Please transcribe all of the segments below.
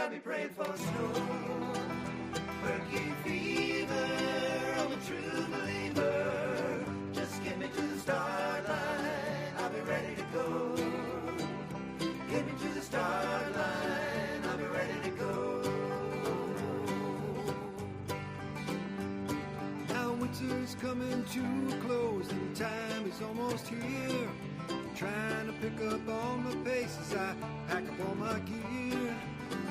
got me praying for snow. Birkie fever, I'm a true believer. Just get me to the start line, I'll be ready to go. Get me to the start line, I'll be ready to go. Now winter's coming to a close and time is almost here. Trying to pick up all my pace as I pack up all my gear.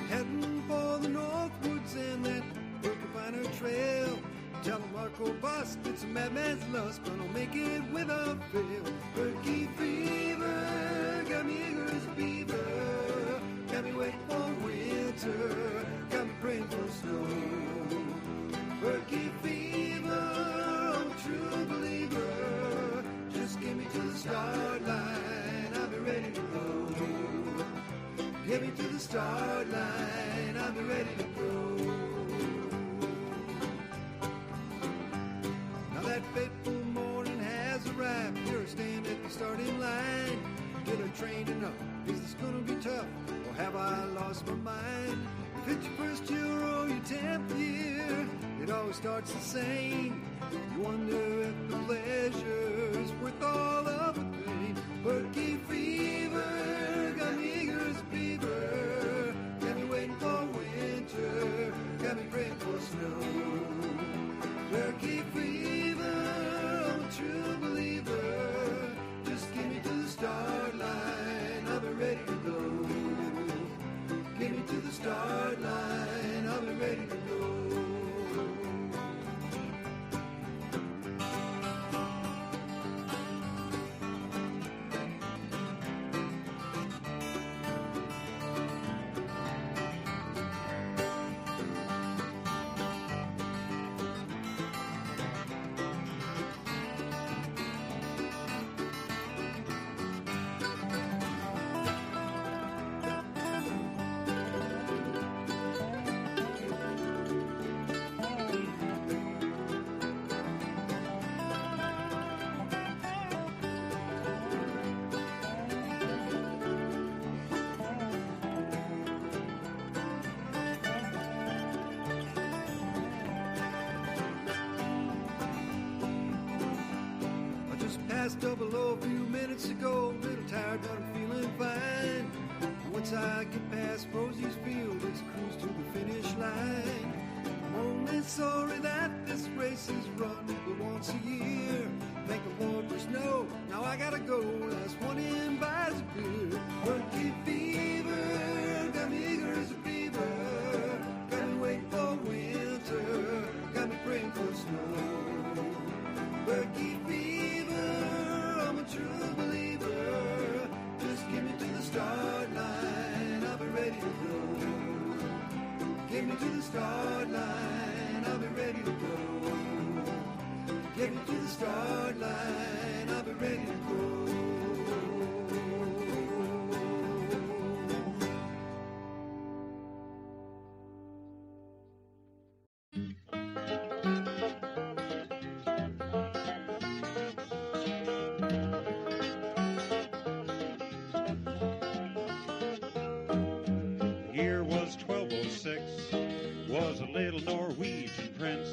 Heading for the Northwoods and that Birkie Trail. Tell Marco Bus it's a madman's lust, but I'll make it without fail. Birkie fever, got me eager as a beaver. Got me waiting for winter, got me praying for snow. Birkie fever, I'm a true believer. Just get me to the start line, I'll be ready to go. Get me to the start line, I'll be ready to go. Now that fateful morning has arrived. Here I stand at the starting line. Get her trained enough, is this gonna be tough, or have I lost my mind? If it's your first year or your 10th year, it always starts the same. You wonder if the pleasure's worth all of the pain. Birkie fever, got me eager as a beaver. Got me waiting for winter, got me praying for snow. Birkie fever, I'm a true believer. Just get me to the start line, I'll be ready to go. Get me to the start line, I'll be ready to go. Passed double O a few minutes ago, a little tired but I'm feeling fine. Once I get past Rosie's Field, it's cruise to the finish line. I'm only sorry that this race is run but once a year. Thank the Lord for snow, now I gotta go, last one in buys a beer. Birkie fever, got me eager as a beaver. Got me waiting for winter, got me praying for snow. Birkie fever, I'm a true believer. Just get me to the start line, I'll be ready to go. Get me to the start line, I'll be ready to go. Get me to the start line, I'll be ready to go. Year was 1206, was a little Norwegian prince.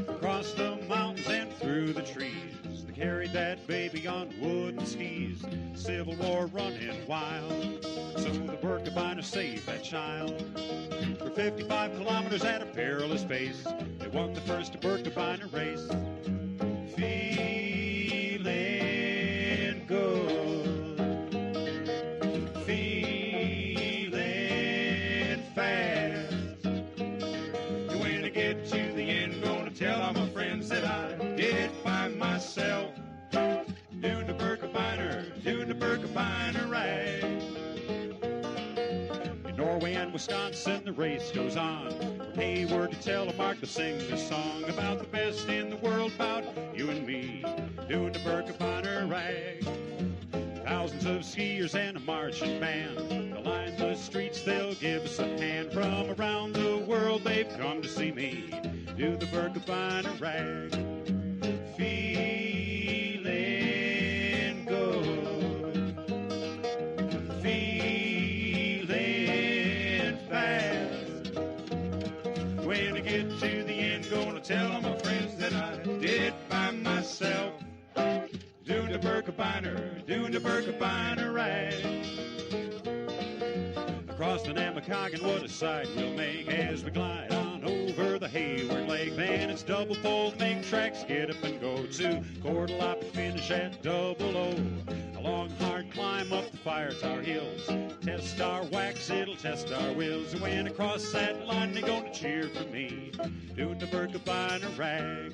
Across the mountains and through the trees, they carried that baby on wooden skis. Civil War running wild, so the Birkie saved that child. For 55 kilometers at a perilous pace, they won the first Birkie race. Feeling good, feeling fast. When I get to the end, gonna tell all my friends that I did it by myself. Doing the Birkie rag. In Norway and Wisconsin, the race goes on. From Hayward to Telemark, they sing this song about the best in the world, about you and me, doing the Birkie rag. Thousands of skiers and a marching band, they'll line the streets, they'll give us a hand. From around the world, they've come to see me do the Birkie rag. Feeling good, feeling fast. get to the end, gonna tell all my friends that I did it by myself. Doing the Birkie ride. Across the Namakogan, what a sight we'll make as we glide on over the Hayward Lake. Then it's double fold, make tracks, get up and go to Cordelop and finish at Double O. A long, hard climb up the Fire Tower Hills. Test our wax, it'll test our wills. And when across that line, they're gonna cheer for me. Doing the Birkie rag.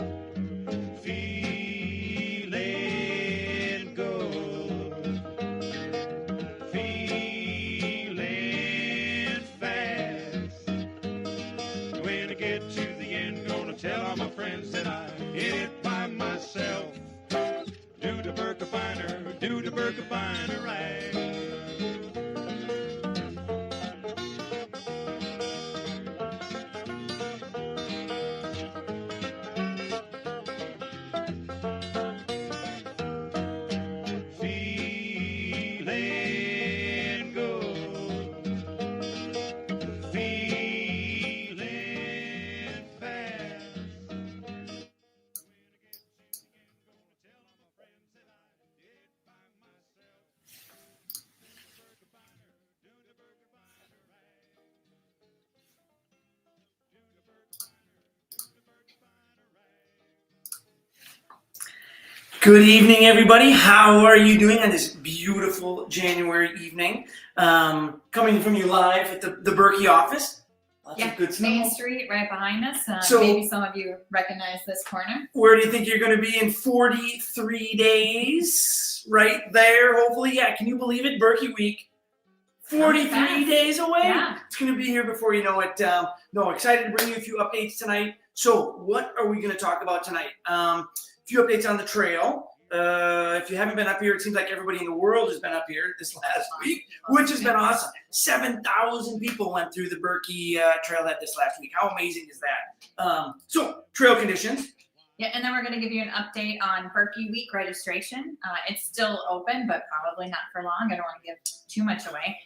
Feeling good. Feeling fast. When I get to the end, gonna tell all my friends that I hit it by myself. Do the Birkie rag. Feeling good. Feeling fast. Good evening, everybody. How are you doing on this beautiful January evening? Coming from you live at the Birkie office. Lots of good snow. Main Street right behind us. So- Maybe some of you recognize this corner. Where do you think you're going to be in 43 days? Right there, hopefully. Yeah, can you believe it? Birkie week. 43 fast. days away. Yeah. It's going to be here before you know it. No, excited to bring you a few updates tonight. So what are we going to talk about tonight? A few updates on the trail. If you haven't been up here, it seems like everybody in the world has been up here this last week, which has been awesome. 7,000 people went through the Birkie trailhead this last week. How amazing is that? So trail conditions. Yeah, and then we're going to give you an update on Birkie Week registration. It's still open, but probably not for long. I don't want to give too much away.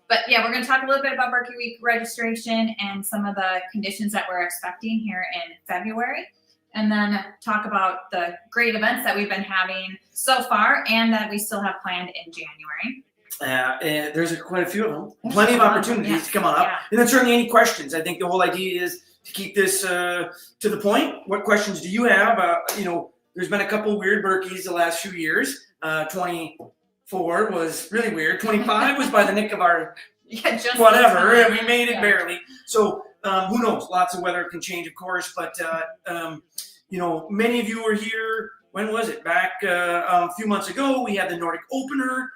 But yeah, we're going to talk a little bit about Birkie Week registration and some of the conditions that we're expecting here in February. And then talk about the great events that we've been having so far and that we still have planned in January. There's quite a few of them. Plenty of opportunities to come on up. Yeah. And then certainly any questions. I think the whole idea is to keep this to the point. What questions do you have? There's been a couple weird Birkies the last few years. 24 was really weird. 25 was by the nick of our Just whatever. this time. We made it Yeah. barely. So who knows? Lots of weather can change, of course. But, many of you were here. When was it? Back a few months ago, we had the Nordic Opener,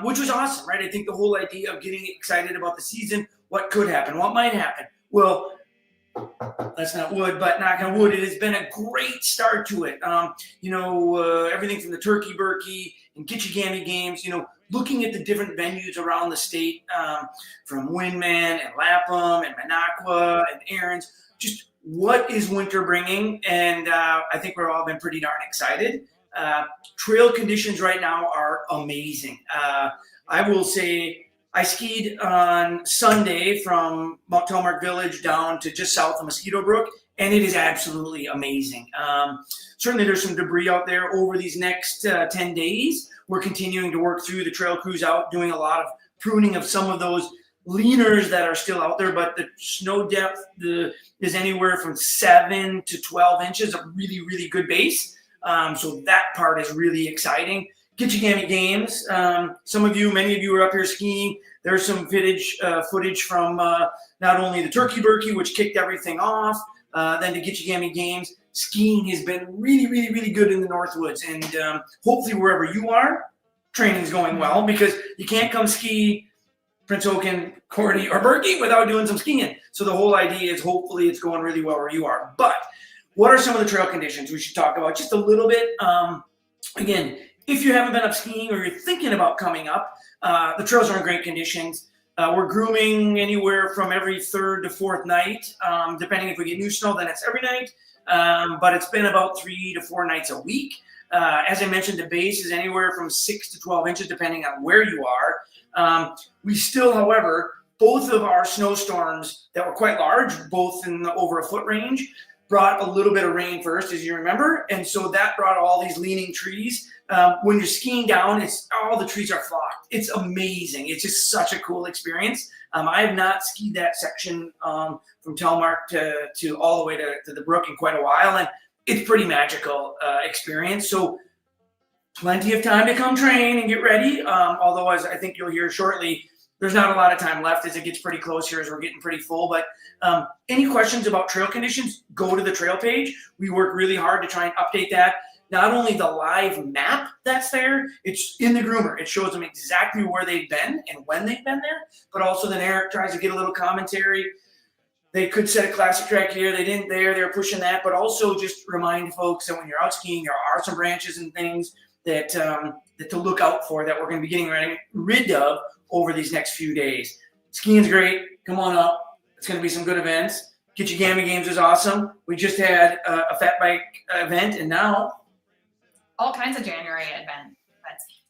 which was awesome, right? I think the whole idea of getting excited about the season, what could happen, what might happen. Well, that's not wood, but knock on wood, it has been a great start to it. Everything from the Turkey Birkie and Gitchigami games, looking at the different venues around the state, from Windman and Lapham and Minocqua and Aaron's, just what is winter bringing? And I think we've all been pretty darn excited. Trail conditions right now are amazing. I will say I skied on Sunday from Mount Telemark Village down to just south of Mosquito Brook, and it is absolutely amazing. Certainly there's some debris out there over these next 10 days. We're continuing to work through the trail crews out, doing a lot of pruning of some of those leaners that are still out there, but the snow depth is anywhere from 7 to 12 inches, a really, really good base. So that part is really exciting. Gitchigami games. Many of you are up here skiing. There's some footage from not only the Turkey Birkie, which kicked everything off, then the Gitchigami games. Skiing has been really, really, really good in the Northwoods, and hopefully wherever you are, training's going well, because you can't come ski Prince Oaken, Cordy, or Birkie without doing some skiing. So the whole idea is hopefully it's going really well where you are. But what are some of the trail conditions we should talk about just a little bit? Again, if you haven't been up skiing or you're thinking about coming up, the trails are in great conditions. We're grooming anywhere from every third to fourth night. Depending if we get new snow, then it's every night. But it's been about 3 to 4 nights a week. As I mentioned, the base is anywhere from 6 to 12 inches, depending on where you are. We still, however, both of our snowstorms that were quite large, both in the over a foot range, brought a little bit of rain first, as you remember. And so that brought all these leaning trees. When you're skiing down, all the trees are flocked. It's amazing. It's just such a cool experience. I have not skied that section from Telemark to all the way to the brook in quite a while. And it's pretty magical experience. So plenty of time to come train and get ready. Although, as I think you'll hear shortly, there's not a lot of time left as it gets pretty close here as we're getting pretty full. But any questions about trail conditions, go to the trail page. We work really hard to try and update that. Not only the live map that's there, it's in the groomer. It shows them exactly where they've been and when they've been there, but also then Eric tries to get a little commentary. They could set a classic track here. They didn't there. They're pushing that, but also just remind folks that when you're out skiing, there are some branches and things that to look out for that we're going to be getting rid of over these next few days. Skiing's great. Come on up. It's going to be some good events. Kitchigami Games is awesome. We just had a fat bike event, and now all kinds of January events.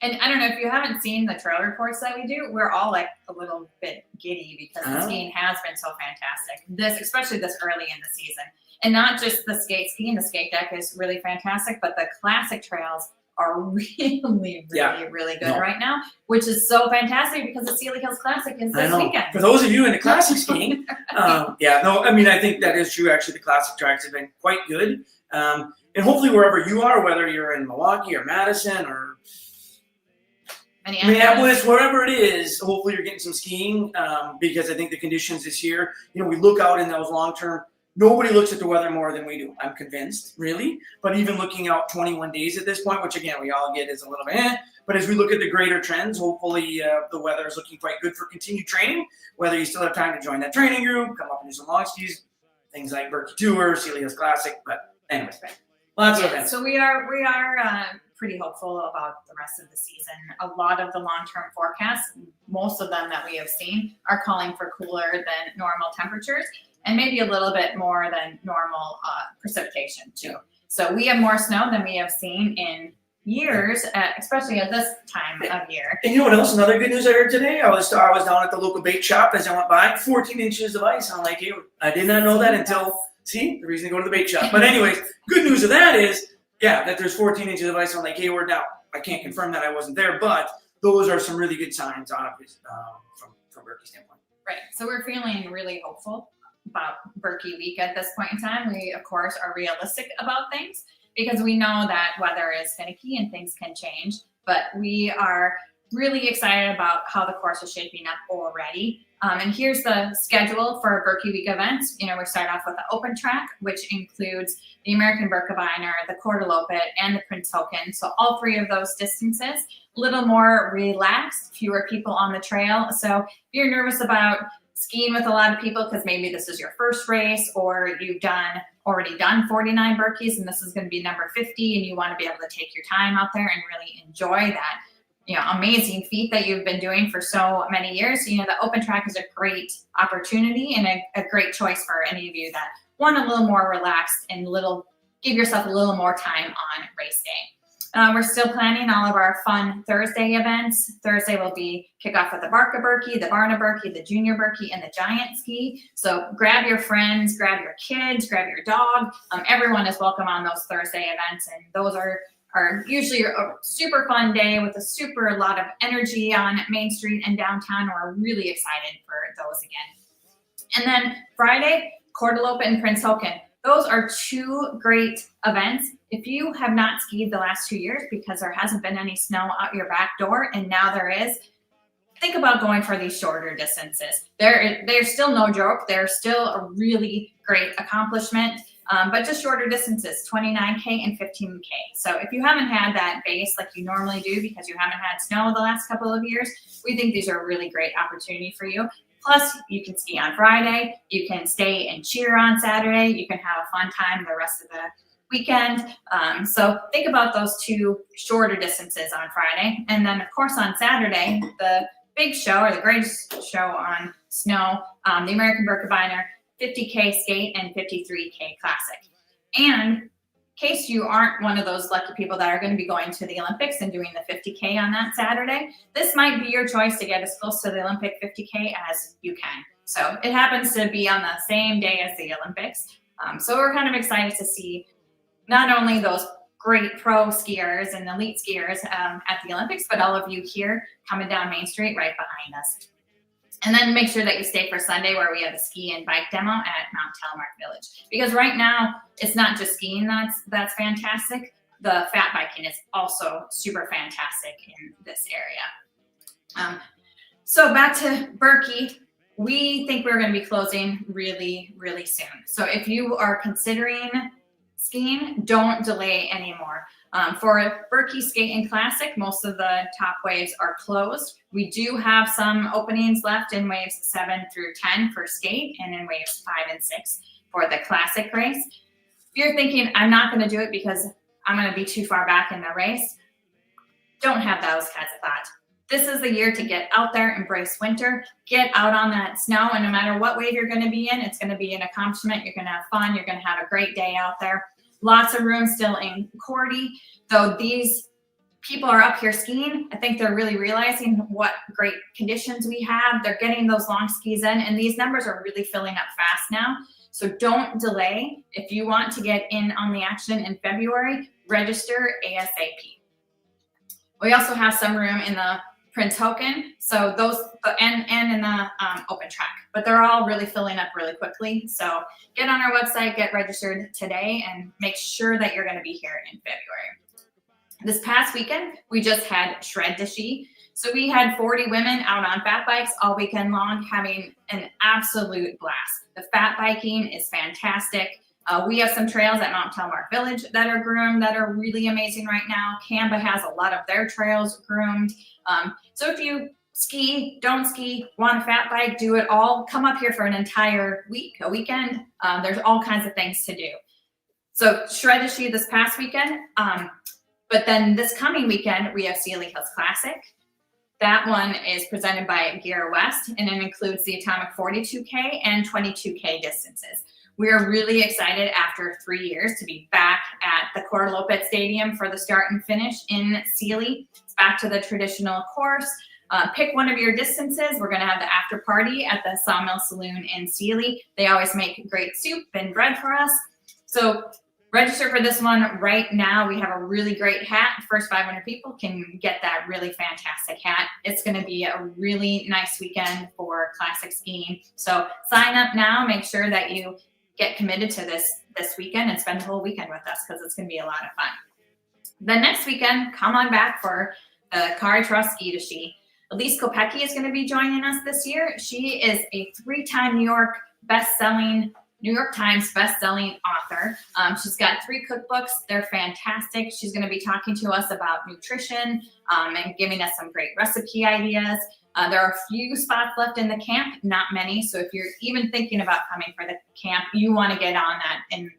And I don't know if you haven't seen the trail reports that we do, we're all like a little bit giddy because the skiing has been so fantastic. Especially this early in the season. And not just the skate skiing, the skate deck is really fantastic, but the classic trails are really good right now, which is so fantastic because the Sealy Hills Classic is this weekend. For those of you into classic skiing, I think that is true. Actually, the classic tracks have been quite good. And hopefully wherever you are, whether you're in Milwaukee or Madison or Minneapolis, wherever it is, hopefully you're getting some skiing because I think the conditions this year, we look out in those long-term, nobody looks at the weather more than we do. I'm convinced, really. But even looking out 21 days at this point, which again, we all get is a little bit but as we look at the greater trends, hopefully the weather is looking quite good for continued training, whether you still have time to join that training group, come up and do some long skis, things like Birkie Tour, Sealy Hills Classic, but anyways. Lots of events. So we are pretty hopeful about the rest of the season. A lot of the long-term forecasts, most of them that we have seen, are calling for cooler than normal temperatures and maybe a little bit more than normal precipitation too. So we have more snow than we have seen in years, especially at this time of year. And you know what else? Another good news I heard today. I was down at the local bait shop as I went by. 14 inches of ice on Lake Hayward. I did not know that until. See, the reason to go to the bait shop. But anyways, good news of that is, that there's 14 inches of ice on Lake Hayward. Now, I can't confirm that I wasn't there, but those are some really good signs from Birkie's standpoint. Right. So we're feeling really hopeful about Birkie week at this point in time. We, of course, are realistic about things because we know that weather is finicky and things can change, but we are really excited about how the course is shaping up already. And here's the schedule for Birkie Week events. We start off with the open track, which includes the American Birkebeiner, the Korteloppet, and the Prince Håkon. So all three of those distances, a little more relaxed, fewer people on the trail. So if you're nervous about skiing with a lot of people because maybe this is your first race or you've already done 49 Birkies and this is going to be number 50 and you want to be able to take your time out there and really enjoy that amazing feat that you've been doing for so many years. The open track is a great opportunity and a great choice for any of you that want a little more relaxed and give yourself a little more time on race day. We're still planning all of our fun Thursday events. Thursday will be kickoff with the Barca Birkie, the Varna Birkie, the Junior Birkie, and the Giant Ski. So grab your friends, grab your kids, grab your dog. Everyone is welcome on those Thursday events, and those are usually a super fun day with a lot of energy on Main Street and downtown. We're really excited for those again. And then Friday, Korteloppet and Prince Håkon. Those are two great events. If you have not skied the last 2 years because there hasn't been any snow out your back door and now there is, think about going for these shorter distances. They're still no joke. They're still a really great accomplishment. But just shorter distances, 29K and 15K. So if you haven't had that base like you normally do because you haven't had snow the last couple of years, we think these are a really great opportunity for you. Plus, you can ski on Friday, you can stay and cheer on Saturday, you can have a fun time the rest of the weekend. So think about those two shorter distances on Friday. And then, of course, on Saturday, the big show or the greatest show on snow, the American Birkebeiner, 50K skate and 53K classic. And case you aren't one of those lucky people that are going to be going to the Olympics and doing the 50K on that Saturday, this might be your choice to get as close to the Olympic 50K as you can. So it happens to be on the same day as the Olympics. So we're kind of excited to see not only those great pro skiers and elite skiers at the Olympics, but all of you here coming down Main Street right behind us. And then make sure that you stay for Sunday, where we have a ski and bike demo at Mount Telemark Village. Because right now, it's not just skiing that's fantastic. The fat biking is also super fantastic in this area. So back to Birkie. We think we're going to be closing really, really soon. So if you are considering skiing, don't delay anymore. For Birkie Skate and Classic, most of the top waves are closed. We do have some openings left in waves 7 through 10 for skate, and in waves 5 and 6 for the classic race. If you're thinking, I'm not going to do it because I'm going to be too far back in the race, don't have those kinds of thoughts. This is the year to get out there, embrace winter, get out on that snow, and no matter what wave you're going to be in, it's going to be an accomplishment. You're going to have fun. You're going to have a great day out there. Lots of room still in Cordy, though these people are up here skiing. I think they're really realizing what great conditions we have. They're getting those long skis in, and these numbers are really filling up fast now. So don't delay. If you want to get in on the action in February, register ASAP. We also have some room in the Prince Hoken, so those and in the open track, but they're all really filling up really quickly. So get on our website, get registered today, and make sure that you're going to be here in February. This past weekend, we just had Shred to Ski. So we had 40 women out on fat bikes all weekend long, having an absolute blast. The fat biking is fantastic. We have some trails at Mount Telemark Village that are groomed that are really amazing right now. Canva has a lot of their trails groomed. So if you ski, don't ski, want a fat bike, do it all, come up here for an entire week, a weekend. There's all kinds of things to do. So Shred to Ski this past weekend. But then this coming weekend, we have Sealy Hills Classic. That one is presented by Gear West, and it includes the Atomic 42K and 22K distances. We are really excited after 3 years to be back at the Cor Lopez Stadium for the start and finish in Sealy. It's back to the traditional course. Pick one of your distances. We're going to have the after party at the Sawmill Saloon in Sealy. They always make great soup and bread for us. So register for this one right now. We have a really great hat. First 500 people can get that really fantastic hat. It's going to be a really nice weekend for classic skiing. So sign up now. Make sure that you get committed to this weekend and spend the whole weekend with us, because it's going to be a lot of fun. The next weekend, come on back for the Car Trust Ski to Ski. Elise Kopecki is going to be joining us this year. She is a 3-time New York Times best-selling author. She's got 3 cookbooks. They're fantastic. She's going to be talking to us about nutrition and giving us some great recipe ideas. There are a few spots left in the camp, not many. So if you're even thinking about coming for the camp, you want to get on that. And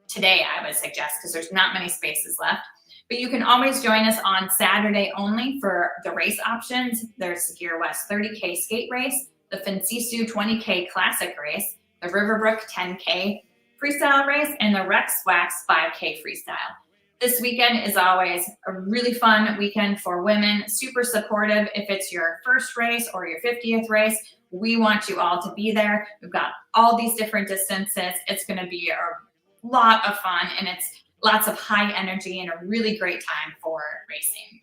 today, I would suggest, because there's not many spaces left. But you can always join us on Saturday only for the race options. There's the Gear West 30K skate race, the Fincisu 20K classic race, the Riverbrook 10K freestyle race, and the Rex Wax 5K freestyle. This weekend is always a really fun weekend for women, super supportive. If it's your first race or your 50th race, we want you all to be there. We've got all these different distances. It's going to be a lot of fun, and it's lots of high energy and a really great time for racing.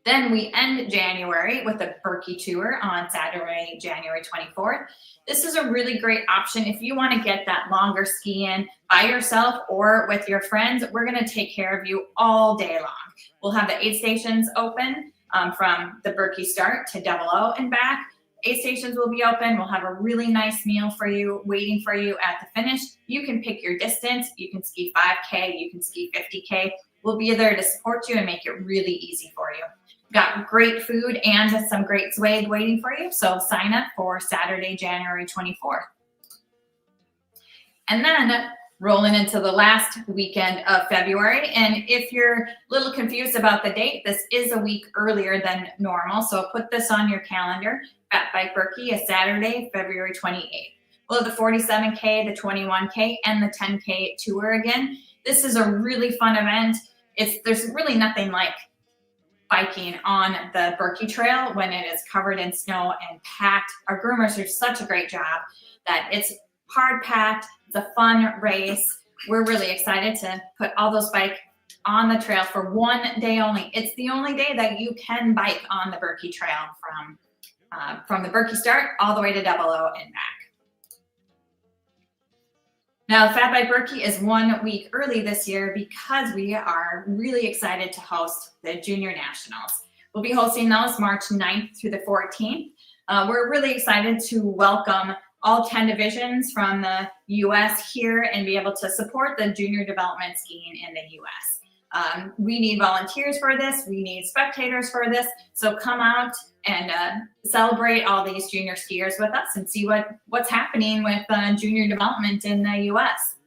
Then we end January with a Birkie tour on Saturday, January 24th. This is a really great option if you want to get that longer ski in by yourself or with your friends. We're going to take care of you all day long. We'll have the 8 stations open from the Birkie start to Double O and back. 8 stations will be open. We'll have a really nice meal for you, waiting for you at the finish. You can pick your distance. You can ski 5K, you can ski 50K. We'll be there to support you and make it really easy for you. Got great food and some great swag waiting for you. So sign up for Saturday, January 24th. And then rolling into the last weekend of February. And if you're a little confused about the date, this is a week earlier than normal. So put this on your calendar. Fat Bike Birkie is Saturday, February 28th. We'll have the 47K, the 21K, and the 10K tour again. This is a really fun event. There's really nothing like biking on the Birkie Trail when it is covered in snow and packed. Our groomers do such a great job that it's hard packed. It's a fun race. We're really excited to put all those bikes on the trail for one day only. It's the only day that you can bike on the Birkie Trail from the Birkie start all the way to Double O and back. Now, Fat Bike Birkie is 1 week early this year because we are really excited to host the Junior Nationals. We'll be hosting those March 9th through the 14th. We're really excited to welcome all 10 divisions from the U.S. here and be able to support the junior development skiing in the U.S. We need volunteers for this. We need spectators for this. So come out and celebrate all these junior skiers with us and see what's happening with junior development in the U.S.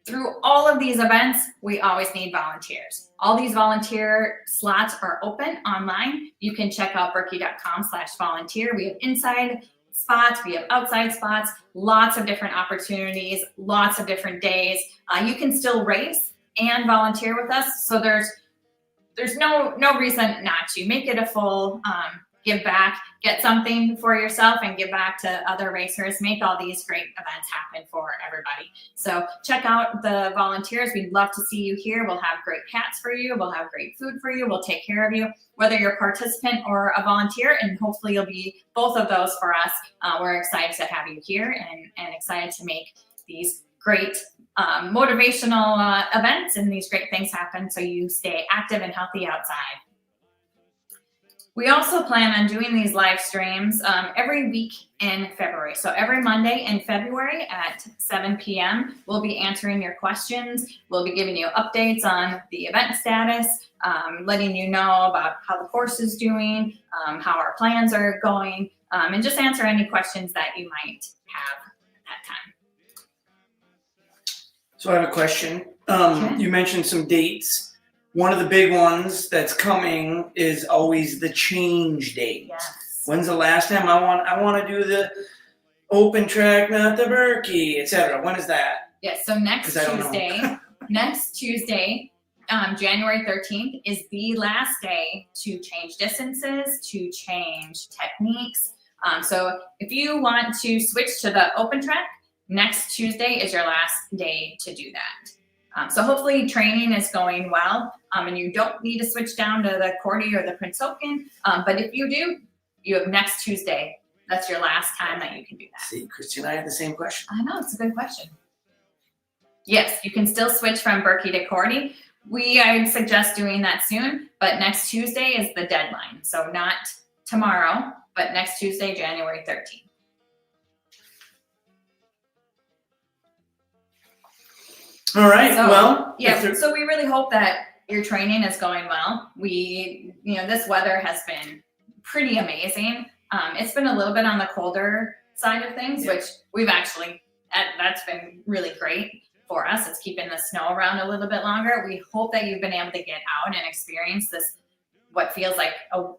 Through all of these events, we always need volunteers. All these volunteer slots are open online. You can check out birkie.com/volunteer. We have inside spots, we have outside spots, lots of different opportunities, lots of different days. You can still race and volunteer with us. So there's no reason not to. Make it a full give back, get something for yourself and give back to other racers, make all these great events happen for everybody. So check out the volunteers. We'd love to see you here. We'll have great hats for you. We'll have great food for you. We'll take care of you, whether you're a participant or a volunteer, and hopefully you'll be both of those for us. We're excited to have you here and excited to make these great motivational events and these great things happen so you stay active and healthy outside. We also plan on doing these live streams every week in February. So every Monday in February at 7 p.m., we'll be answering your questions. We'll be giving you updates on the event status, letting you know about how the course is doing, how our plans are going, and just answer any questions that you might have at that time. So I have a question. Okay. You mentioned some dates. One of the big ones that's coming is always the change date. Yes. When's the last time I want to do the open track, not the Birkie, etc.? When is that? Yes. So next Tuesday, January 13th is the last day to change distances, to change techniques. So if you want to switch to the open track, next Tuesday is your last day to do that. So hopefully training is going well, and you don't need to switch down to the Cordy or the Prince Oaken. But if you do, you have next Tuesday. That's your last time that you can do that. See, Christy and I had the same question. I know, it's a good question. Yes, you can still switch from Birkie to Cordy. I would suggest doing that soon, but next Tuesday is the deadline. So not tomorrow, but next Tuesday, January 13th. All right. So we really hope that your training is going well. This weather has been pretty amazing. It's been a little bit on the colder side of things, which that's been really great for us. It's keeping the snow around a little bit longer. We hope that you've been able to get out and experience this, what feels like a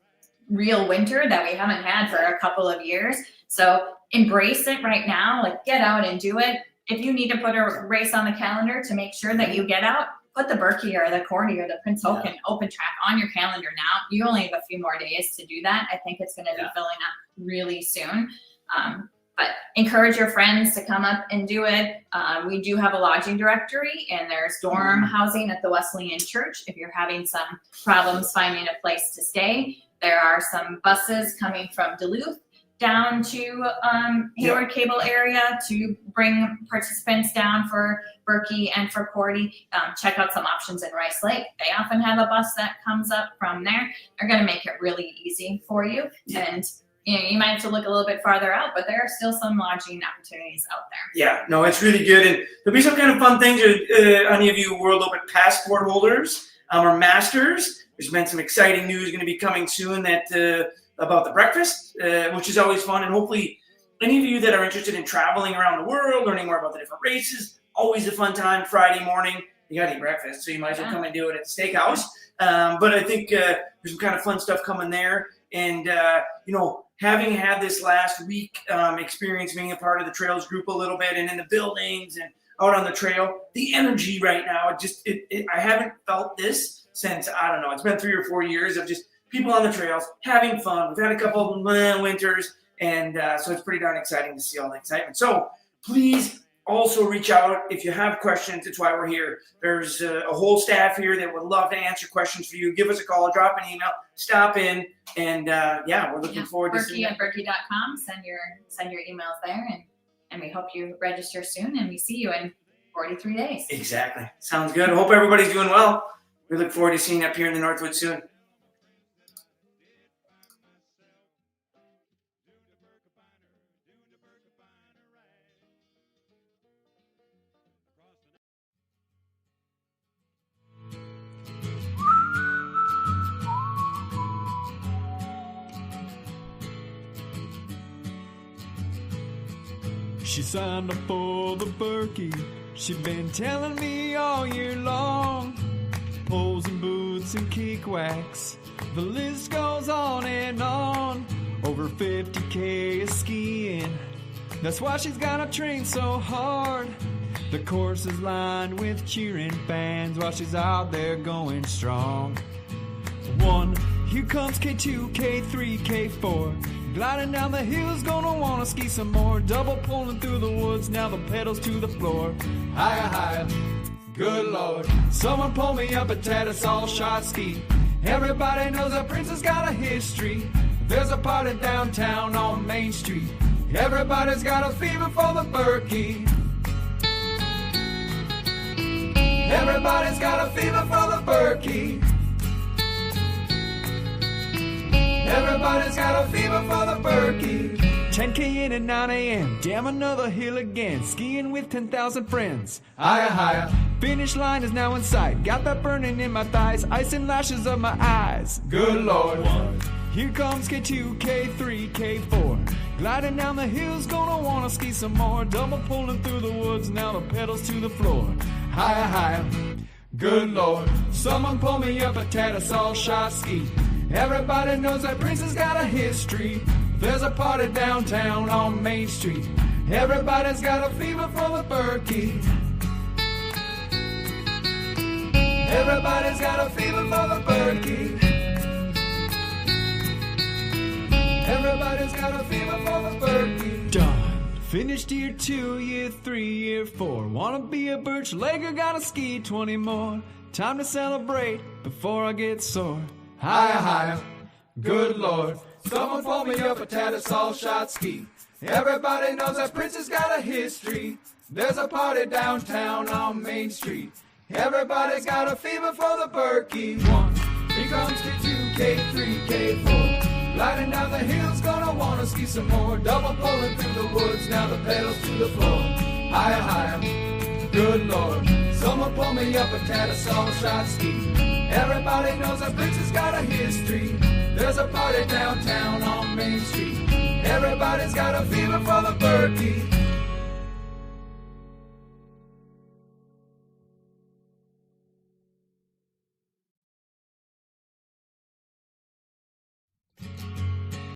real winter that we haven't had for a couple of years. So embrace it right now, like get out and do it. If you need to put a race on the calendar to make sure that you get out, put the Birkie or the Cordy or the Prince Oaken open track on your calendar now. You only have a few more days to do that. I think it's going to be filling up really soon. But encourage your friends to come up and do it. We do have a lodging directory, and there's dorm housing at the Wesleyan Church if you're having some problems finding a place to stay. There are some buses coming from Duluth down to Hayward Cable area to bring participants down for Birkie and for Cordy. Check out some options in Rice Lake. They often have a bus that comes up from there. They're going to make it really easy for you. And you might have to look a little bit farther out, but there are still some lodging opportunities out there. Yeah, no, it's really good. And there'll be some kind of fun things. Any of you World Open passport holders or masters, there's been some exciting news going to be coming soon about the breakfast, which is always fun. And hopefully any of you that are interested in traveling around the world, learning more about the different races, always a fun time. Friday morning, you got to eat breakfast, so you might as well come and do it at the steakhouse. But I think there's some kind of fun stuff coming there. And, having had this last week experience being a part of the Trails group a little bit and in the buildings and out on the trail. The energy right now, I haven't felt this since, I don't know, it's been 3 or 4 years of just people on the trails having fun. We've had a couple of winters, and so it's pretty darn exciting to see all the excitement. So please also reach out if you have questions. It's why we're here. There's a whole staff here that would love to answer questions for you. Give us a call, drop an email, stop in, and we're looking forward to seeing you. Birkie@birkie.com. Send your emails there, and we hope you register soon, and we see you in 43 days. Exactly. Sounds good. I hope everybody's doing well. We look forward to seeing you up here in the Northwood soon. She signed up for the Birkie. She been telling me all year long. Poles and boots and kick wax. The list goes on and on. Over 50K of skiing. That's why she's gotta train so hard. The course is lined with cheering fans while she's out there going strong. 1, here comes K2, K3, K4. Gliding down the hills, gonna wanna ski some more. Double pulling through the woods, now the pedals to the floor. Higher, higher, good lord. Someone pull me up a Tattersall shot ski. Everybody knows that Prince has got a history. There's a party downtown on Main Street. Everybody's got a fever for the Birkie. Everybody's got a fever for the Birkie. Everybody's got a fever for the Birkie. 10K in at 9 a.m. Damn, another hill again. Skiing with 10,000 friends. Higher, higher. Finish line is now in sight. Got that burning in my thighs. Ice and lashes of my eyes. Good lord. Here comes K2, K3, K4. Gliding down the hills, gonna wanna ski some more. Double pulling through the woods, now the pedals to the floor. Higher, higher. Good lord. Someone pull me up a Tattersall shot ski. Everybody knows that Prince has got a history. There's a party downtown on Main Street. Everybody's got a fever for the Birkie. Everybody's got a fever for the Birkie. Everybody's got a fever for the Birkie. Done. Finished year 2, year 3, year 4. Wanna be a birch legger, gotta ski 20 more. Time to celebrate before I get sore. Higher, higher, good lord. Someone pull me up a Tattersall shot ski. Everybody knows that Prince has got a history. There's a party downtown on Main Street. Everybody's got a fever for the Birkie. 1, here comes K2, K3, K4. Gliding down the hills, gonna wanna ski some more. Double pulling through the woods, now the pedals to the floor. Higher, higher, good lord. Someone pull me up a Tattersall shot ski. Everybody knows that Prince has got a history. There's a party downtown on Main Street. Everybody's got a fever for the Birkie.